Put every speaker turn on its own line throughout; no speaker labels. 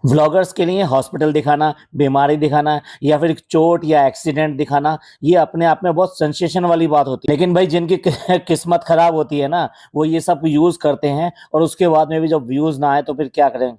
Vloggers के लिए hospital दिखाना, बीमारी दिखाना या फिर चोट या एक्सीडेंट दिखाना, ये अपने आप में बहुत सेंसेशन वाली बात होती है। लेकिन भाई जिनकी किस्मत खराब होती है ना, वो ये सब यूज करते हैं और उसके बाद में भी जब व्यूज ना आए तो फिर क्या करें,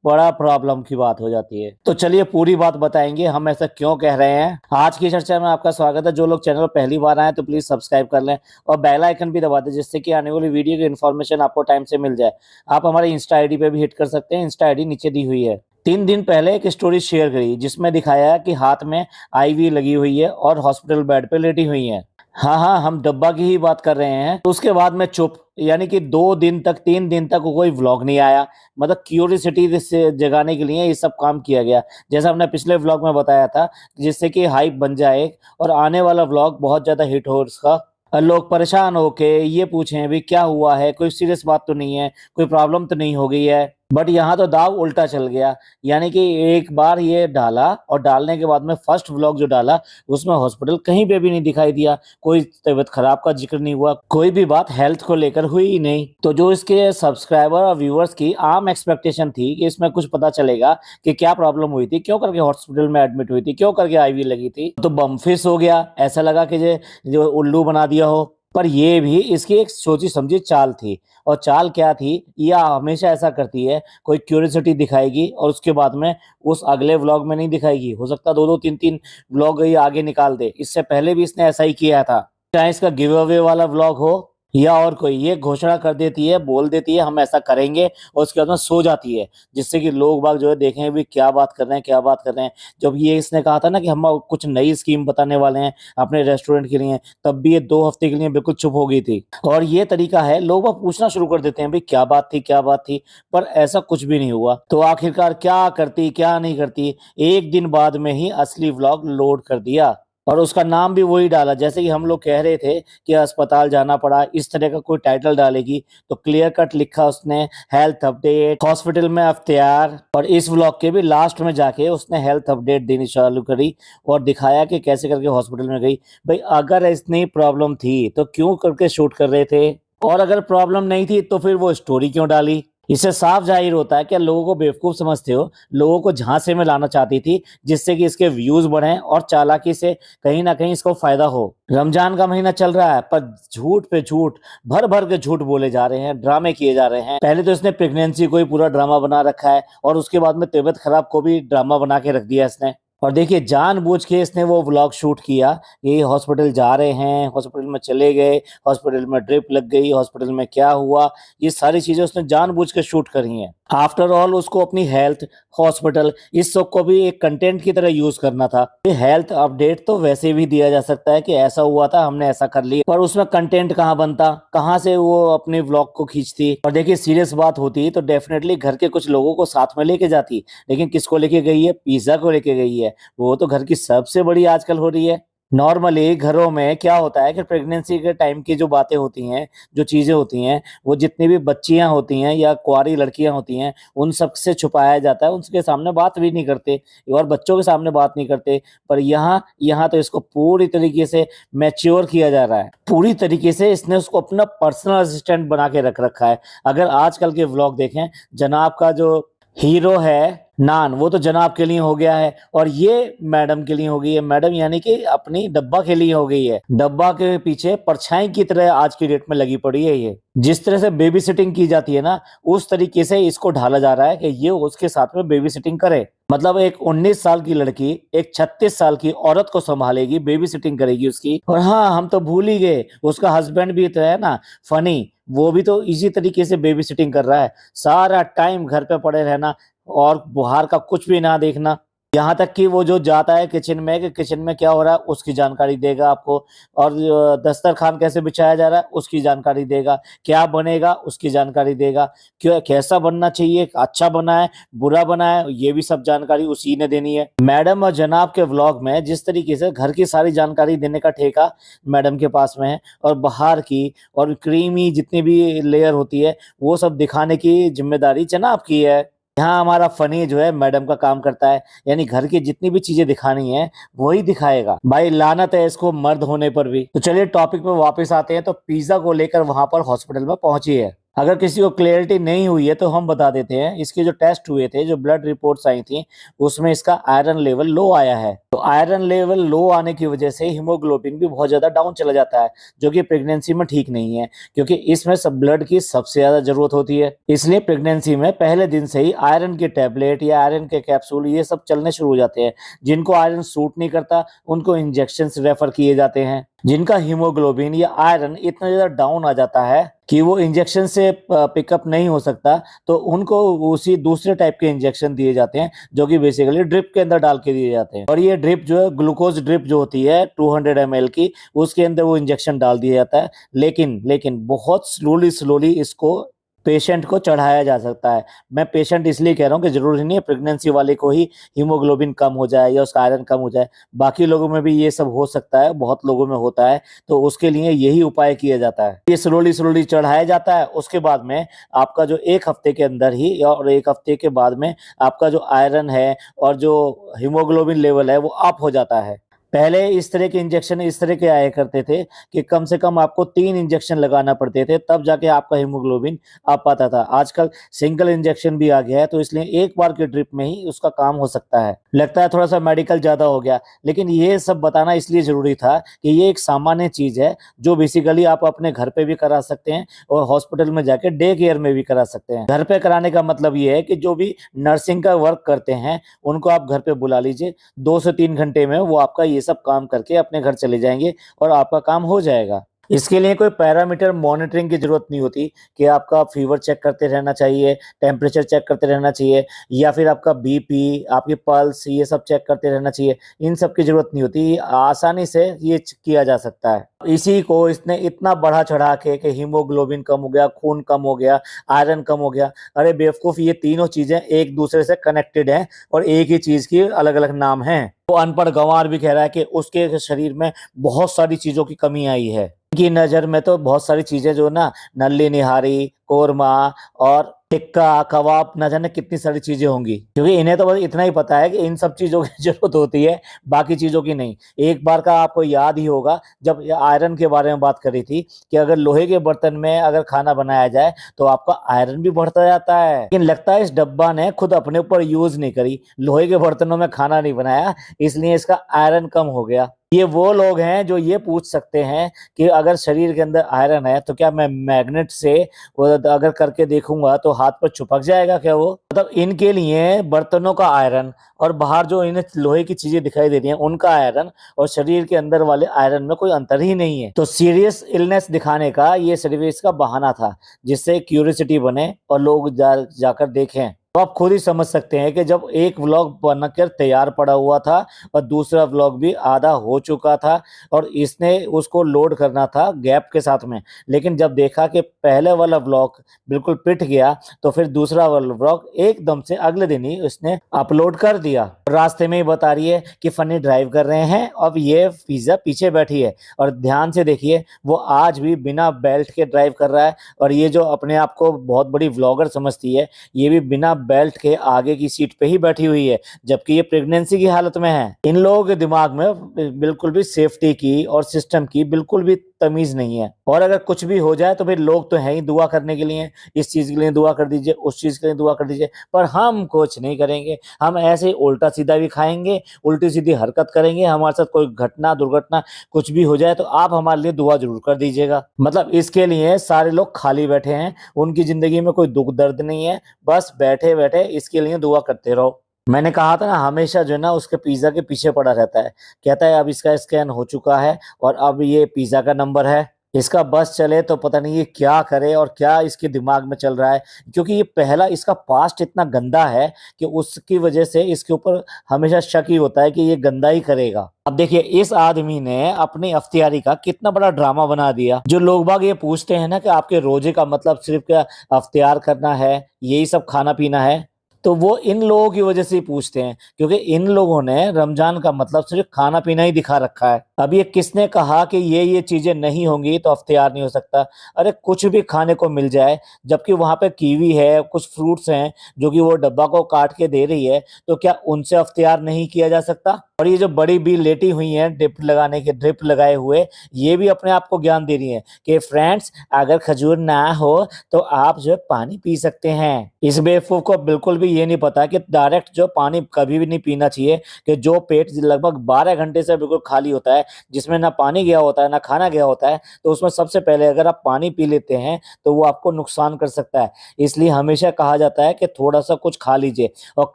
बड़ा प्रॉब्लम की बात हो जाती है। तो चलिए पूरी बात बताएंगे हम ऐसा क्यों कह रहे हैं। आज की चर्चा में आपका स्वागत है। जो लोग चैनल पर पहली बार आए तो प्लीज सब्सक्राइब कर लें और बेल आइकन भी दबा दें, जिससे कि आने वाली वीडियो की इन्फॉर्मेशन आपको टाइम से मिल जाए। आप हमारे इंस्टा आईडी पे भी हिट कर सकते हैं, इंस्टा आईडी नीचे दी हुई है। 3 दिन पहले एक स्टोरी शेयर करी जिसमें दिखाया है कि हाथ में आईवी लगी हुई है और हॉस्पिटल बेड पे लेटी हुई है। हाँ हाँ, हम डब्बा की ही बात कर रहे हैं। तो उसके बाद में चुप, यानी कि 2 दिन तक 3 दिन तक कोई व्लॉग नहीं आया। मतलब क्यूरियोसिटी से जगाने के लिए ये सब काम किया गया, जैसा हमने पिछले व्लॉग में बताया था, जिससे कि हाइप बन जाए और आने वाला व्लॉग बहुत ज्यादा हिट हो उसका। लोग परेशान होके ये पूछें भी क्या हुआ है, कोई सीरियस बात तो नहीं है, कोई प्रॉब्लम तो नहीं हो गई है। बट यहाँ तो दाव उल्टा चल गया। यानी कि एक बार ये डाला और डालने के बाद में फर्स्ट व्लॉग जो डाला उसमें हॉस्पिटल कहीं पे भी नहीं दिखाई दिया, कोई तबीयत खराब का जिक्र नहीं हुआ, कोई भी बात हेल्थ को लेकर हुई ही नहीं। तो जो इसके सब्सक्राइबर और व्यूअर्स की आम एक्सपेक्टेशन थी कि इसमें कुछ पता चलेगा कि क्या प्रॉब्लम हुई थी, क्यों करके हॉस्पिटल में एडमिट हुई थी, क्यों करके आईवी लगी थी, तो बमफिस हो गया। ऐसा लगा कि जो उल्लू बना दिया हो। पर ये भी इसकी एक सोची समझी चाल थी। और चाल क्या थी, यह हमेशा ऐसा करती है, कोई क्यूरियोसिटी दिखाएगी और उसके बाद में उस अगले व्लॉग में नहीं दिखाएगी। हो सकता है 2-2 3-3 व्लॉग ये आगे निकाल दे। इससे पहले भी इसने ऐसा ही किया था, चाहे इसका गिव अवे वाला व्लॉग हो या और कोई। ये घोषणा कर देती है, बोल देती है हम ऐसा करेंगे और उसके बाद में सो जाती है, जिससे कि लोग बाग जो है देखें भी क्या बात कर रहे हैं, क्या बात कर रहे हैं। जब ये इसने कहा था ना कि हम कुछ नई स्कीम बताने वाले हैं अपने रेस्टोरेंट के लिए, तब भी ये 2 हफ्ते के लिए बिल्कुल चुप हो गई थी। और ये तरीका है, लोग बाग पूछना शुरू कर देते हैं भाई क्या बात थी, क्या बात थी। पर ऐसा कुछ भी नहीं हुआ। तो आखिरकार क्या करती क्या नहीं करती, एक दिन बाद में ही असली व्लॉग लोड कर दिया और उसका नाम भी वही डाला। जैसे कि हम लोग कह रहे थे कि अस्पताल जाना पड़ा, इस तरह का कोई टाइटल डालेगी, तो क्लियर कट लिखा उसने हेल्थ अपडेट, हॉस्पिटल में अख्तियार। और इस व्लॉग के भी लास्ट में जाके उसने हेल्थ अपडेट देनी चालू करी और दिखाया कि कैसे करके हॉस्पिटल में गई। भाई अगर इतनी प्रॉब्लम थी तो क्यों करके शूट कर रहे थे, और अगर प्रॉब्लम नहीं थी तो फिर वो स्टोरी क्यों डाली। इससे साफ जाहिर होता है कि लोगों को बेवकूफ समझते हो, लोगों को झांसे में लाना चाहती थी, जिससे कि इसके व्यूज बढ़ें और चालाकी से कहीं ना कहीं इसको फायदा हो। रमजान का महीना चल रहा है पर झूठ पे झूठ, भर भर के झूठ बोले जा रहे हैं, ड्रामे किए जा रहे हैं। पहले तो इसने प्रेगनेंसी को ही पूरा ड्रामा बना रखा है और उसके बाद में तबीयत खराब को भी ड्रामा बना के रख दिया इसने। और देखिए जानबूझ के इसने वो व्लॉग शूट किया, ये हॉस्पिटल जा रहे हैं, हॉस्पिटल में चले गए, हॉस्पिटल में ड्रिप लग गई, हॉस्पिटल में क्या हुआ, ये सारी चीजें उसने जानबूझ के शूट करी हैं। आफ्टर ऑल उसको अपनी हेल्थ, हॉस्पिटल, इस सब को भी एक कंटेंट की तरह यूज करना था। ये हेल्थ अपडेट तो वैसे भी दिया जा सकता है कि ऐसा हुआ था, हमने ऐसा कर लिया, पर उसमें कंटेंट कहाँ बनता, कहाँ से वो अपने व्लॉग को खींचती। और देखिए सीरियस बात होती तो डेफिनेटली घर के कुछ लोगों को साथ में लेके जाती, लेकिन किसको लेके गई है, पिज्जा को लेके गई है। वो तो घर की सबसे बड़ी आजकल हो रही है। नॉर्मली घरों में क्या होता है कि प्रेगनेंसी के टाइम की जो बातें होती हैं, जो चीजें होती हैं, वो जितनी भी बच्चियां होती हैं या कुंवारी लड़कियां होती हैं, उन सब से छुपाया जाता है, उनके सामने बात भी नहीं करते और बच्चों के सामने बात नहीं करते। पर यहाँ यहाँ तो इसको पूरी तरीके से मैच्योर किया जा रहा है, पूरी तरीके से इसने उसको अपना पर्सनल असिस्टेंट बना के रख रखा है। अगर आजकल के व्लॉग देखें, जनाब का जो हीरो है नान, वो तो जनाब के लिए हो गया है और ये मैडम के लिए हो गई है। मैडम यानी कि अपनी डब्बा के लिए हो गई है। डब्बा के पीछे परछाई की तरह आज की डेट में लगी पड़ी है। ये जिस तरह से बेबी सिटिंग की जाती है ना, उस तरीके से इसको ढाला जा रहा है कि ये उसके साथ में बेबी सिटिंग करे। मतलब एक 19 साल की लड़की एक 36 साल की औरत को संभालेगी, बेबी सिटिंग करेगी उसकी। और हाँ, हम तो भूल ही गए, उसका हस्बैंड भी तो है ना फनी, वो भी तो इसी तरीके से बेबी सिटिंग कर रहा है। सारा टाइम घर पे पड़े रहना और बाहर का कुछ भी ना देखना। यहाँ तक कि वो जो जाता है किचन में कि किचन में क्या हो रहा है उसकी जानकारी देगा आपको, और दस्तरखान कैसे बिछाया जा रहा है उसकी जानकारी देगा, क्या बनेगा उसकी जानकारी देगा, क्यों कैसा बनना चाहिए, अच्छा बना है बुरा बना है, ये भी सब जानकारी उसी ने देनी है। मैडम और जनाब के व्लॉग में जिस तरीके से घर की सारी जानकारी देने का ठेका मैडम के पास में है, और बाहर की और क्रीमी जितनी भी लेयर होती है वो सब दिखाने की जिम्मेदारी जनाब की है। यहाँ हमारा फनी जो है मैडम का काम करता है, यानी घर की जितनी भी चीजें दिखानी है वही दिखाएगा। भाई लानत है इसको मर्द होने पर भी। तो चलिए टॉपिक पे वापस आते हैं। तो पिज्जा को लेकर वहां पर हॉस्पिटल में पहुंची है। अगर किसी को क्लियरिटी नहीं हुई है तो हम बता देते हैं। इसके जो टेस्ट हुए थे, जो ब्लड रिपोर्ट्स आई थी, उसमें इसका आयरन लेवल लो आया है। तो आयरन लेवल लो आने की वजह से हीमोग्लोबिन भी बहुत ज्यादा डाउन चला जाता है, जो कि प्रेगनेंसी में ठीक नहीं है, क्योंकि इसमें सब ब्लड की सबसे ज्यादा जरूरत होती है। इसलिए प्रेगनेंसी में पहले दिन से ही आयरन के टैबलेट या आयरन के कैप्सूल ये सब चलने शुरू हो जाते हैं। जिनको आयरन सूट नहीं करता उनको इंजेक्शन रेफर किए जाते हैं। जिनका हीमोग्लोबिन या आयरन इतना ज्यादा डाउन आ जाता है कि वो इंजेक्शन से पिकअप नहीं हो सकता, तो उनको उसी दूसरे टाइप के इंजेक्शन दिए जाते हैं, जो कि बेसिकली ड्रिप के अंदर डाल के दिए जाते हैं। और ये ड्रिप जो है, ग्लूकोज ड्रिप जो होती है 200 ml की, उसके अंदर वो इंजेक्शन डाल दिया जाता है। लेकिन बहुत स्लोली इसको पेशेंट को चढ़ाया जा सकता है। मैं पेशेंट इसलिए कह रहा हूँ कि जरूरी नहीं है प्रेगनेंसी वाले को ही हीमोग्लोबिन कम हो जाए या उसका आयरन कम हो जाए, बाकी लोगों में भी ये सब हो सकता है, बहुत लोगों में होता है। तो उसके लिए यही उपाय किया जाता है। ये स्लोली चढ़ाया जाता है। उसके बाद में आपका जो 1 हफ्ते के अंदर ही और 1 हफ्ते के बाद में आपका जो आयरन है और जो हीमोग्लोबिन लेवल है वो अप हो जाता है। पहले इस तरह के इंजेक्शन इस तरह के आया करते थे कि कम से कम आपको 3 इंजेक्शन लगाना पड़ते थे, तब जाके आपका हीमोग्लोबिन आ पाता था। आजकल सिंगल इंजेक्शन भी आ गया है, तो इसलिए एक बार के ड्रिप में ही उसका काम हो सकता है। लगता है थोड़ा सा मेडिकल ज्यादा हो गया, लेकिन ये सब बताना इसलिए जरूरी था कि ये एक सामान्य चीज है जो बेसिकली आप अपने घर पे भी करा सकते हैं और हॉस्पिटल में जाके डे केयर में भी करा सकते हैं। घर पे कराने का मतलब ये है कि जो भी नर्सिंग का वर्क करते हैं उनको आप घर पे बुला लीजिए, 2 से 3 घंटे में वो आपका ये सब काम करके अपने घर चले जाएंगे और आपका काम हो जाएगा। इसके लिए कोई पैरामीटर मॉनिटरिंग की जरूरत नहीं होती कि आपका फीवर चेक करते रहना चाहिए, टेम्परेचर चेक करते रहना चाहिए, या फिर आपका बीपी, आपकी पल्स, ये सब चेक करते रहना चाहिए। इन सब की जरूरत नहीं होती, आसानी से ये किया जा सकता है। इसी को इसने इतना बढ़ा चढ़ा के कि हीमोग्लोबिन कम हो गया, खून कम हो गया, आयरन कम हो गया। अरे बेवकूफ, ये तीनों चीजें एक दूसरे से कनेक्टेड हैं और एक ही चीज की अलग अलग नाम हैं। वो अनपढ़ गंवार भी कह रहा है कि उसके शरीर में बहुत सारी चीजों की कमी आई है। की नजर में तो बहुत सारी चीजें जो ना, नल्ली निहारी, कोरमा और टिक्का कबाब, न जाने कितनी सारी चीजें होंगी, क्योंकि इन्हें तो बस इतना ही पता है कि इन सब चीजों की जरूरत होती है, बाकी चीजों की नहीं। एक बार का आपको याद ही होगा जब आयरन के बारे में बात करी थी कि अगर लोहे के बर्तन में अगर खाना बनाया जाए तो आपका आयरन भी बढ़ता जाता है। लेकिन लगता है इस डब्बा ने खुद अपने ऊपर यूज नहीं करी, लोहे के बर्तनों में खाना नहीं बनाया, इसलिए इसका आयरन कम हो गया। ये वो लोग हैं जो ये पूछ सकते हैं कि अगर शरीर के अंदर आयरन है तो क्या मैं मैग्नेट से अगर करके देखूंगा तो हाथ पर चिपक जाएगा क्या वो? मतलब इनके लिए बर्तनों का आयरन और बाहर जो इन्हें लोहे की चीजें दिखाई देती हैं उनका आयरन और शरीर के अंदर वाले आयरन में कोई अंतर ही नहीं है। तो सीरियस इलनेस दिखाने का ये सिर्फ इसका बहाना था, जिससे क्यूरियोसिटी बने और लोग जाकर देखें। तो आप खुद ही समझ सकते हैं कि जब एक व्लॉग बनकर तैयार पड़ा हुआ था और दूसरा व्लॉग भी आधा हो चुका था और इसने उसको लोड करना था गैप के साथ में, लेकिन जब देखा कि पहले वाला व्लॉग बिल्कुल पिट गया तो फिर दूसरा वाला व्लॉग एकदम से अगले दिन ही उसने अपलोड कर दिया। रास्ते में ही बता रही है कि फनी ड्राइव कर रहे हैं, अब ये पिज्जा पीछे बैठी है और ध्यान से देखिए वो आज भी बिना बेल्ट के ड्राइव कर रहा है। और ये जो अपने आप को बहुत बड़ी व्लॉगर समझती है, ये भी बिना बेल्ट के आगे की सीट पे ही बैठी हुई है, जबकि ये प्रेगनेंसी की हालत में है। इन लोगों के दिमाग में बिल्कुल भी सेफ्टी की और सिस्टम की बिल्कुल भी तमीज नहीं है। और अगर कुछ भी हो जाए तो फिर लोग तो हैं ही दुआ करने के लिए, इस चीज के लिए दुआ कर दीजिए, उस चीज के लिए दुआ कर दीजिए, पर हम कुछ नहीं करेंगे। हम ऐसे ही उल्टा सीधा भी खाएंगे, उल्टी सीधी हरकत करेंगे। हमारे साथ कोई घटना दुर्घटना कुछ भी हो जाए तो आप हमारे लिए दुआ जरूर कर दीजिएगा। मतलब इसके लिए सारे लोग खाली बैठे हैं, उनकी जिंदगी में कोई दुख दर्द नहीं है, बस बैठे बैठे इसके लिए दुआ करते रहो। मैंने कहा था ना, हमेशा जो है ना उसके पिज्जा के पीछे पड़ा रहता है, कहता है अब इसका स्कैन हो चुका है और अब ये पिज्जा का नंबर है, इसका बस चले तो पता नहीं ये क्या करे और क्या इसके दिमाग में चल रहा है। क्योंकि ये पहला इसका पास्ट इतना गंदा है कि उसकी वजह से इसके ऊपर हमेशा शक ही होता है कि ये गंदा ही करेगा। अब देखिए इस आदमी ने अपनी अफ्तियारी का कितना बड़ा ड्रामा बना दिया। जो लोग बाग ये पूछते हैं ना कि आपके रोजे का मतलब सिर्फ क्या अफ्तियार करना है, यही सब खाना पीना है, तो वो इन लोगों की वजह से ही पूछते हैं, क्योंकि इन लोगों ने रमजान का मतलब सिर्फ खाना पीना ही दिखा रखा है। अब ये किसने कहा कि ये चीजें नहीं होंगी तो इफ्तियार नहीं हो सकता? अरे कुछ भी खाने को मिल जाए, जबकि वहां पे कीवी है, कुछ फ्रूट्स हैं जो कि वो डब्बा को काट के दे रही है, तो क्या उनसे इफ्तियार नहीं किया जा सकता? और ये जो बड़ी बी लेटी हुई हैं ड्रिप लगाए हुए, ये भी अपने आप को ज्ञान दे रही है कि फ्रेंड्स, अगर खजूर ना हो तो आप जो है पानी पी सकते हैं। इस बेवकूफ को बिल्कुल भी ये नहीं पता कि डायरेक्ट जो पानी कभी भी नहीं पीना चाहिए, कि जो पेट लगभग 12 घंटे से बिल्कुल खाली होता है, जिसमें ना पानी गया होता है ना खाना गया होता है, तो उसमें सबसे पहले अगर आप पानी पी लेते हैं तो वो आपको नुकसान कर सकता है। इसलिए हमेशा कहा जाता है कि थोड़ा सा कुछ खा लीजिए, और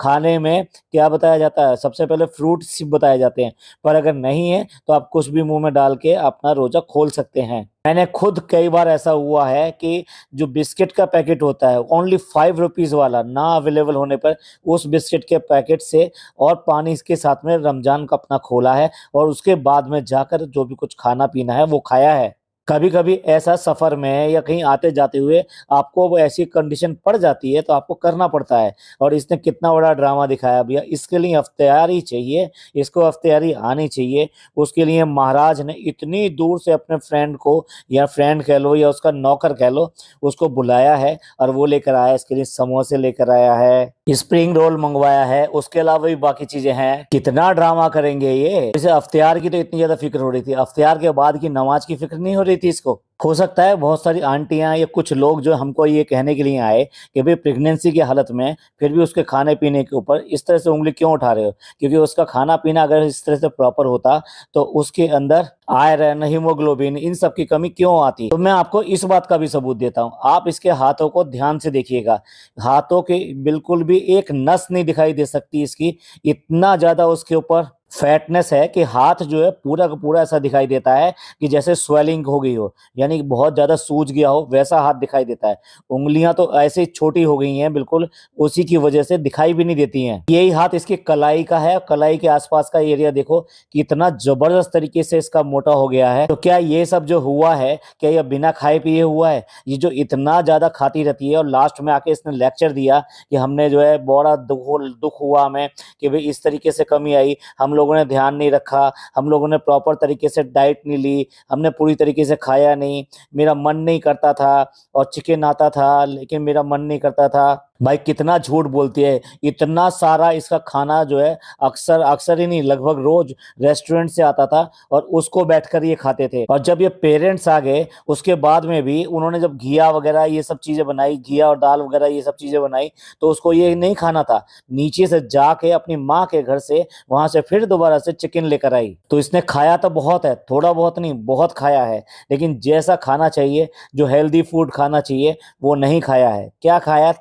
खाने में क्या बताया जाता है? सबसे पहले फ्रूट्स बताए जाते हैं, पर अगर नहीं है तो आप कुछ भी मुंह में डाल के अपना रोजा खोल सकते हैं। मैंने खुद कई बार ऐसा हुआ है कि जो बिस्किट का पैकेट होता है ओनली 5 रुपीज वाला, ना अवेलेबल होने पर उस बिस्किट के पैकेट से और पानी इसके साथ में रमजान का अपना खोला है, और उसके बाद में जाकर जो भी कुछ खाना पीना है वो खाया है। कभी कभी ऐसा सफर में या कहीं आते जाते हुए आपको वो ऐसी कंडीशन पड़ जाती है तो आपको करना पड़ता है। और इसने कितना बड़ा ड्रामा दिखाया भैया, इसके लिए अख्तियारी चाहिए, इसको अख्तियारी आनी चाहिए। उसके लिए महाराज ने इतनी दूर से अपने फ्रेंड को, या फ्रेंड कह लो या उसका नौकर कह लो, उसको बुलाया है, और वो लेकर आया, इसके लिए समोसे लेकर आया है, स्प्रिंग रोल मंगवाया है, उसके अलावा भी बाकी चीजें हैं। कितना ड्रामा करेंगे ये। जैसे अख्तियार की तो इतनी ज्यादा फिक्र हो रही थी, अख्तियार के बाद की नमाज की फिक्र नहीं हो रही थी इसको। हो सकता है बहुत सारी आंटियां या कुछ लोग जो हमको ये कहने के लिए आए कि भाई प्रेगनेंसी की हालत में फिर भी उसके खाने पीने के ऊपर इस तरह से उंगली क्यों उठा रहे हो, क्योंकि उसका खाना पीना अगर इस तरह से प्रॉपर होता तो उसके अंदर आयरन, हीमोग्लोबिन, इन सब की कमी क्यों आती? तो मैं आपको इस बात का भी सबूत देता हूँ। आप इसके हाथों को ध्यान से देखिएगा, हाथों के बिल्कुल भी एक नस नहीं दिखाई दे सकती इसकी, इतना ज्यादा उसके ऊपर फैटनेस है कि हाथ जो है पूरा का पूरा ऐसा दिखाई देता है कि जैसे स्वेलिंग हो गई हो, यानी बहुत ज्यादा सूज गया हो, वैसा हाथ दिखाई देता है। उंगलियां तो ऐसे छोटी हो गई हैं बिल्कुल, उसी की वजह से दिखाई भी नहीं देती हैं। यही हाथ इसकी कलाई का है, कलाई के आसपास का एरिया देखो कि इतना जबरदस्त तरीके से इसका मोटा हो गया है। तो क्या ये सब जो हुआ है, क्या ये बिना खाए पिए हुआ है? ये जो इतना ज्यादा खाती रहती है, और लास्ट में आके इसने लेक्चर दिया कि हमने जो है बड़ा दुख हुआ हमें कि भाई इस तरीके से कमी आई, हम लोगों ने ध्यान नहीं रखा, हम लोगों ने प्रॉपर तरीके से डाइट नहीं ली, हमने पूरी तरीके से खाया नहीं, मेरा मन नहीं करता था, और चिकन आता था लेकिन मेरा मन नहीं करता था। भाई कितना झूठ बोलती है, इतना सारा इसका खाना जो है अक्सर अक्सर ही नहीं, लगभग रोज रेस्टोरेंट से आता था, और उसको बैठकर ये खाते थे। और जब ये पेरेंट्स आ गए उसके बाद में भी उन्होंने जब घिया वगैरह ये सब चीजें बनाई, घिया और दाल वगैरह ये सब चीजें बनाई, तो उसको ये नहीं खाना था। नीचे से जाके अपनी माँ के घर से वहां से फिर दोबारा से चिकन लेकर आई। तो इसने खाया तो बहुत है, थोड़ा बहुत नहीं, बहुत खाया है, लेकिन जैसा खाना चाहिए, जो हेल्दी फूड खाना चाहिए, वो नहीं खाया है। क्या खाया?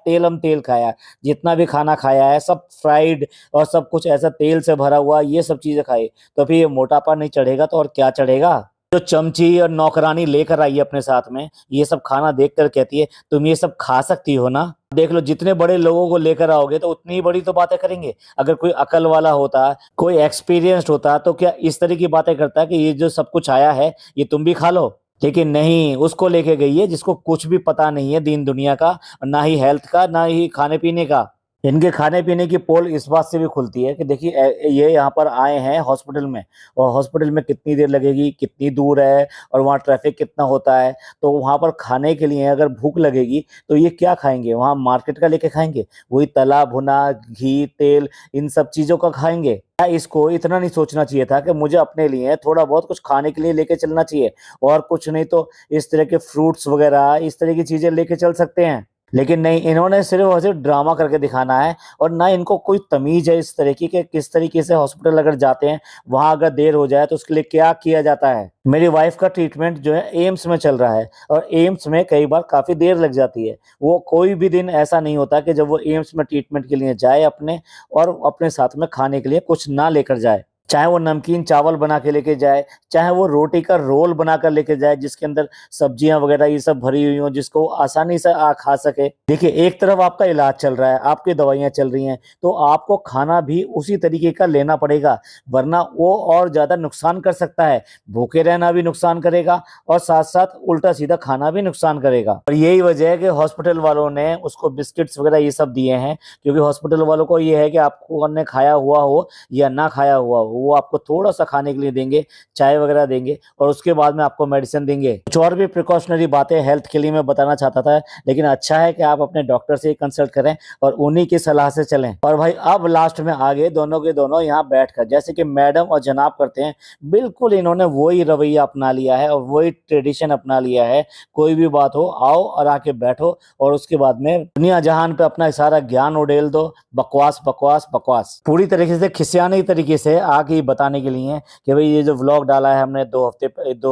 तेल खाया। जितना भी खाना खाया है सब फ्राइड और सब कुछ ऐसा तेल से भरा हुआ, ये सब चीजें खाई। तो फिर ये मोटापा नहीं चढ़ेगा तो और क्या चढ़ेगा? जो चमची और नौकरानी लेकर आई है अपने साथ में, ये सब खाना देखकर कहती है तुम ये सब खा सकती हो ना। देख लो, जितने बड़े लोगों को लेकर आओगे तो उतनी बड़ी तो बातें करेंगे। अगर कोई अकल वाला होता, कोई एक्सपीरियंस्ड होता, तो क्या इस तरह की बातें करता कि ये जो सब कुछ आया है ये तुम भी खा लो? लेकिन नहीं, उसको लेके गई है जिसको कुछ भी पता नहीं है दीन दुनिया का, ना ही हेल्थ का, ना ही खाने पीने का। इनके खाने पीने की पोल इस बात से भी खुलती है कि देखिए ये यहाँ पर आए हैं हॉस्पिटल में, और हॉस्पिटल में कितनी देर लगेगी, कितनी दूर है, और वहाँ ट्रैफिक कितना होता है। तो वहाँ पर खाने के लिए अगर भूख लगेगी तो ये क्या खाएंगे? वहाँ मार्केट का लेके खाएंगे, वही तला भुना घी तेल इन सब चीज़ों का खाएंगे? क्या इसको इतना नहीं सोचना चाहिए था कि मुझे अपने लिए थोड़ा बहुत कुछ खाने के लिए लेके चलना चाहिए, और कुछ नहीं तो इस तरह के फ्रूट्स वगैरह इस तरह की चीज़ें लेके चल सकते हैं। लेकिन नहीं, इन्होंने सिर्फ और सिर्फ ड्रामा करके दिखाना है, और ना इनको कोई तमीज है इस तरह की कि किस तरीके से हॉस्पिटल अगर जाते हैं, वहां अगर देर हो जाए तो उसके लिए क्या किया जाता है। मेरी वाइफ का ट्रीटमेंट जो है एम्स में चल रहा है, और एम्स में कई बार काफी देर लग जाती है। वो कोई भी दिन ऐसा नहीं होता कि जब वो एम्स में ट्रीटमेंट के लिए जाए अपने, और अपने साथ में खाने के लिए कुछ ना लेकर जाए। चाहे वो नमकीन चावल बना के लेके जाए, चाहे वो रोटी का रोल बनाकर लेके जाए जिसके अंदर सब्जियां वगैरह ये सब भरी हुई हो, जिसको वो आसानी से खा सके। देखिए, एक तरफ आपका इलाज चल रहा है, आपकी दवाइयां चल रही हैं, तो आपको खाना भी उसी तरीके का लेना पड़ेगा, वरना वो और ज्यादा नुकसान कर सकता है। भूखे रहना भी नुकसान करेगा और साथ साथ उल्टा सीधा खाना भी नुकसान करेगा। और यही वजह है कि हॉस्पिटल वालों ने उसको बिस्किट्स वगैरह ये सब दिए हैं, क्योंकि हॉस्पिटल वालों को ये है कि आपको ने खाया हुआ हो या ना खाया हुआ हो, वो आपको थोड़ा सा खाने के लिए देंगे, चाय वगैरह देंगे और उसके बाद में आपको मेडिसिन देंगे। कुछ और भी प्रिकॉशनरी बातें हेल्थ के लिए मैं बताना चाहता था, लेकिन अच्छा है कि आप अपने डॉक्टर से कंसल्ट करें और उन्हीं की सलाह से चलें। और भाई अब लास्ट में आगे दोनों के दोनों यहाँ बैठकर, जैसे कि मैडम और जनाब करते हैं, बिल्कुल इन्होंने वही रवैया अपना लिया है और वही ट्रेडिशन अपना लिया है। कोई भी बात हो, आओ और आके बैठो और उसके बाद में दुनिया जहान पे अपना सारा ज्ञान उड़ेल दो। बकवास बकवास बकवास, पूरी तरीके से खिसियाने तरीके से आके बताने के लिए कि भाई ये जो व्लॉग डाला है हमने 2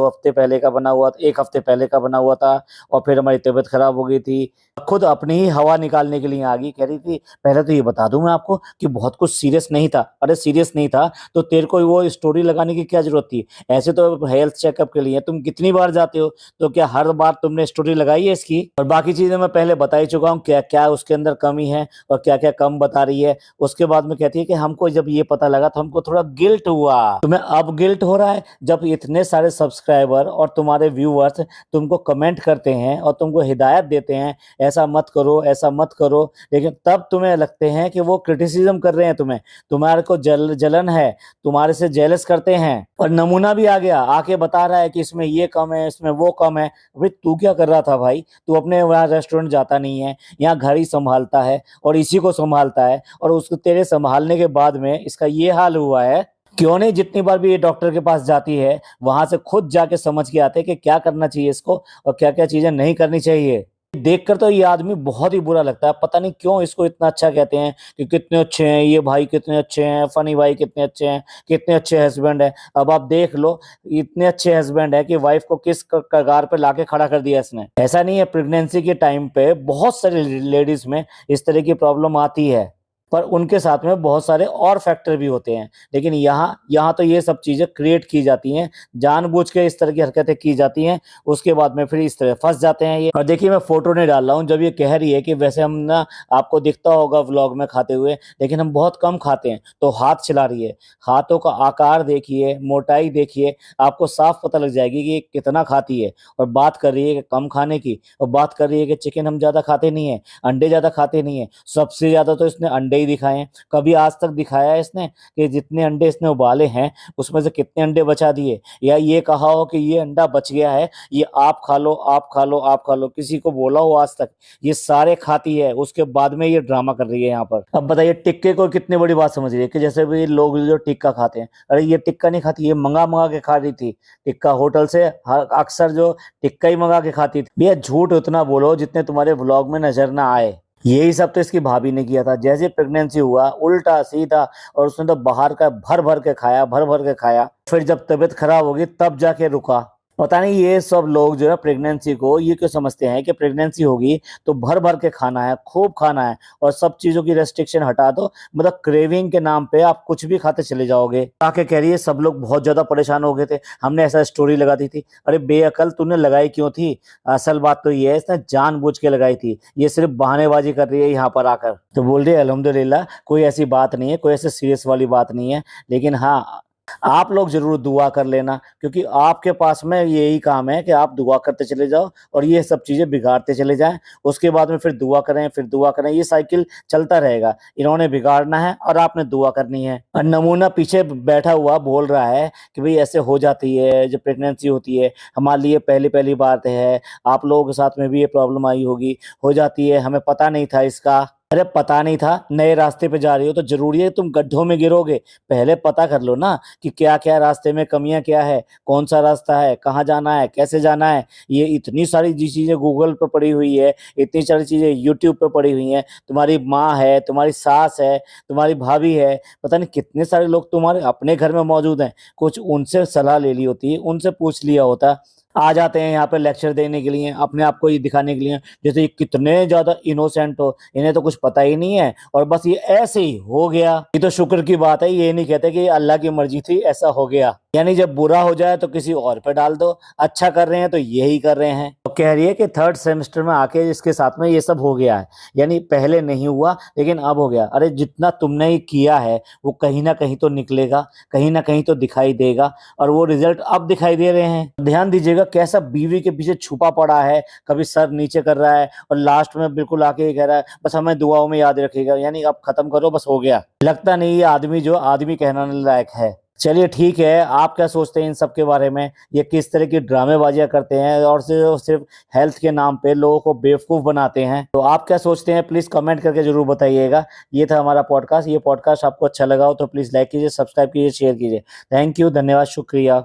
हफ्ते पहले का बना हुआ, 1 हफ्ते पहले का बना हुआ था, और फिर हमारी तबीयत खराब हो गई थी। खुद अपनी ही हवा निकालने के लिए आ गई, कह रही थी पहले तो ये बता दूं मैं आपको कि बहुत कुछ सीरियस नहीं था। अरे सीरियस नहीं था तो तेरे को वो स्टोरी लगाने की क्या जरूरत थी? ऐसे तो हेल्थ चेकअप के लिए तुम कितनी बार जाते हो, तो क्या हर बार तुमने स्टोरी लगाई है इसकी? और बाकी चीजें मैं पहले बता ही चुका हूँ, क्या क्या उसके अंदर कमी है और क्या क्या कम बता रही है। उसके बाद में कहती है कि हमको जब ये पता लगा तो हमको थोड़ा गिल्ट हुआ। तुम्हें अब गिल्ट हो रहा है जब इतने सारे सब्सक्राइबर और तुम्हारे व्यूअर्स तुमको कमेंट करते हैं और तुमको हिदायत देते हैं, ऐसा मत करो, ऐसा मत करो, लेकिन तब तुम्हें लगते हैं कि वो क्रिटिसिज्म कर रहे हैं तुम्हें, तुम्हारे को जलन है, तुम्हारे से जेलस करते हैं। और नमूना भी आ गया, आके बता रहा है कि इसमें ये कम है, इसमें वो कम है। भाई तू क्या कर रहा था भाई? तू अपने वहाँ रेस्टोरेंट जाता नहीं है, यहाँ घर ही संभालता है और इसी को संभालता है, और उसको तेरे संभालने के बाद में इसका ये हाल हुआ है। क्यों नहीं जितनी बार भी ये डॉक्टर के पास जाती है, वहां से खुद जाके समझ के आते हैं कि क्या करना चाहिए इसको और क्या क्या चीजें नहीं करनी चाहिए। देखकर तो ये आदमी बहुत ही बुरा लगता है, पता नहीं क्यों इसको इतना अच्छा कहते हैं कि कितने अच्छे हैं ये भाई, कितने अच्छे हैं फनी भाई, कितने अच्छे हैं, कितने अच्छे हस्बैंड है। अब आप देख लो, इतने अच्छे हस्बैंड है कि वाइफ को किस कगार पे लाके खड़ा कर दिया इसने। ऐसा नहीं है, प्रेगनेंसी के टाइम पे बहुत सारी लेडीज में इस तरह की प्रॉब्लम आती है, पर उनके साथ में बहुत सारे और फैक्टर भी होते हैं। लेकिन यहाँ यहाँ तो ये सब चीजें क्रिएट की जाती हैं, जानबूझ के इस तरह की हरकतें की जाती हैं, उसके बाद में फिर इस तरह फंस जाते हैं ये। और देखिए, मैं फोटो नहीं डाल रहा हूँ, जब ये कह रही है कि वैसे हम ना, आपको दिखता होगा व्लॉग में खाते हुए, लेकिन हम बहुत कम खाते हैं, तो हाथ चला रही है। हाथों का आकार देखिए, मोटाई देखिए, आपको साफ पता लग जाएगी कि कितना खाती है। और बात कर रही है कि कम खाने की, और बात कर रही है कि चिकन हम ज्यादा खाते नहीं है, अंडे ज्यादा खाते नहीं है। सबसे ज्यादा तो इसने अंडे ही दिखाए हैं। कभी आज तक दिखाया है इसने कि जितने अंडे इसने उबाले हैं उसमें से कितने अंडे बचा दिए, या ये कहा हो कि ये अंडा बच गया है, ये आप खा लो, आप खा लो, आप खा लो? किसी को बोला हो आज तक? ये सारे खाती है, उसके बाद में ये ड्रामा कर रही है यहाँ पर। अब बताइए, टिक्के को कितनी बड़ी बात समझ रही है कि जैसे भी लोग जो टिक्का खाते हैं, अरे ये टिक्का नहीं खाती, ये मंगा मंगा के खा रही थी टिक्का होटल से। अक्सर जो टिक्का ही मंगा के खाती थी। भैया झूठ उतना बोलो जितने तुम्हारे व्लॉग में नजर ना आए। यही सब तो इसकी भाभी ने किया था। जैसे प्रेगनेंसी हुआ, उल्टा सीधा, और उसने तो बाहर का भर भर के खाया, भर भर के खाया। फिर जब तबीयत खराब होगी तब जाके रुका। पता नहीं ये सब लोग जो है प्रेगनेंसी को ये क्यों समझते हैं कि प्रेगनेंसी होगी तो भर भर के खाना है, खूब खाना है, और सब चीजों की रेस्ट्रिक्शन हटा दो, मतलब क्रेविंग के नाम पे आप कुछ भी खाते चले जाओगे। आके कह रही है सब लोग बहुत ज्यादा परेशान हो गए थे, हमने ऐसा स्टोरी लगा दी थी। अरे बेअकल, तूने लगाई क्यों थी? असल बात तो ये है, इसने जानबूझ के लगाई थी, ये सिर्फ बहानेबाजी कर रही है यहाँ पर आकर। तो बोल रही है अल्हम्दुलिल्लाह, कोई ऐसी बात नहीं है, कोई ऐसे सीरियस वाली बात नहीं है, लेकिन हाँ, आप लोग जरूर दुआ कर लेना, क्योंकि आपके पास में यही काम है कि आप दुआ करते चले जाओ और ये सब चीजें बिगाड़ते चले जाएं। उसके बाद में फिर दुआ करें, फिर दुआ करें, ये साइकिल चलता रहेगा। इन्होंने बिगाड़ना है और आपने दुआ करनी है। और नमूना पीछे बैठा हुआ बोल रहा है कि भाई ऐसे हो जाती है जब प्रेगनेंसी होती है, हमारे लिए पहली पहली बात है, आप लोगों के साथ में भी ये प्रॉब्लम आई होगी, हो जाती है, हमें पता नहीं था इसका। अरे पता नहीं था? नए रास्ते पे जा रही हो तो जरूरी है तुम गड्ढों में गिरोगे? पहले पता कर लो ना कि क्या क्या रास्ते में कमियां क्या है, कौन सा रास्ता है, कहाँ जाना है, कैसे जाना है। ये इतनी सारी जी चीजें गूगल पे पड़ी हुई है, इतनी सारी चीजें यूट्यूब पे पड़ी हुई हैं। तुम्हारी माँ है, तुम्हारी सास है, तुम्हारी भाभी है, पता नहीं कितने सारे लोग तुम्हारे अपने घर में मौजूद हैं। कुछ उनसे सलाह ले ली होती, उनसे पूछ लिया होता आ जाते हैं यहाँ पे लेक्चर देने के लिए, अपने आप को ये दिखाने के लिए जैसे ये कितने ज्यादा इनोसेंट हो, इन्हें तो कुछ पता ही नहीं है और बस ये ऐसे ही हो गया। ये तो शुक्र की बात है, ये नहीं कहते कि अल्लाह की मर्जी थी ऐसा हो गया। यानी जब बुरा हो जाए तो किसी और पे डाल दो, अच्छा कर रहे हैं तो यही कर रहे हैं। तो कह रही है कि थर्ड सेमेस्टर में आके इसके साथ में ये सब हो गया है, यानी पहले नहीं हुआ लेकिन अब हो गया। अरे जितना तुमने ये किया है वो कहीं ना कहीं तो निकलेगा, कहीं ना कहीं तो दिखाई देगा, और वो रिजल्ट अब दिखाई दे रहे हैं। ध्यान दीजिएगा कैसा बीवी के पीछे छुपा पड़ा है, कभी सर नीचे कर रहा है और लास्ट में बिल्कुल आके ये कह रहा है बस हमें दुआओं में याद रखिएगा, यानी अब खत्म करो बस हो गया। लगता नहीं ये आदमी जो आदमी कहने लायक है। चलिए ठीक है, आप क्या सोचते हैं इन सब के बारे में? ये किस तरह की ड्रामेबाजियां करते हैं और सिर्फ हेल्थ के नाम पे लोगों को बेवकूफ बनाते हैं? तो आप क्या सोचते हैं प्लीज कमेंट करके जरूर बताइएगा। ये था हमारा पॉडकास्ट। ये पॉडकास्ट आपको अच्छा लगा हो तो प्लीज लाइक कीजिए, सब्सक्राइब कीजिए, शेयर कीजिए। थैंक यू, धन्यवाद, शुक्रिया।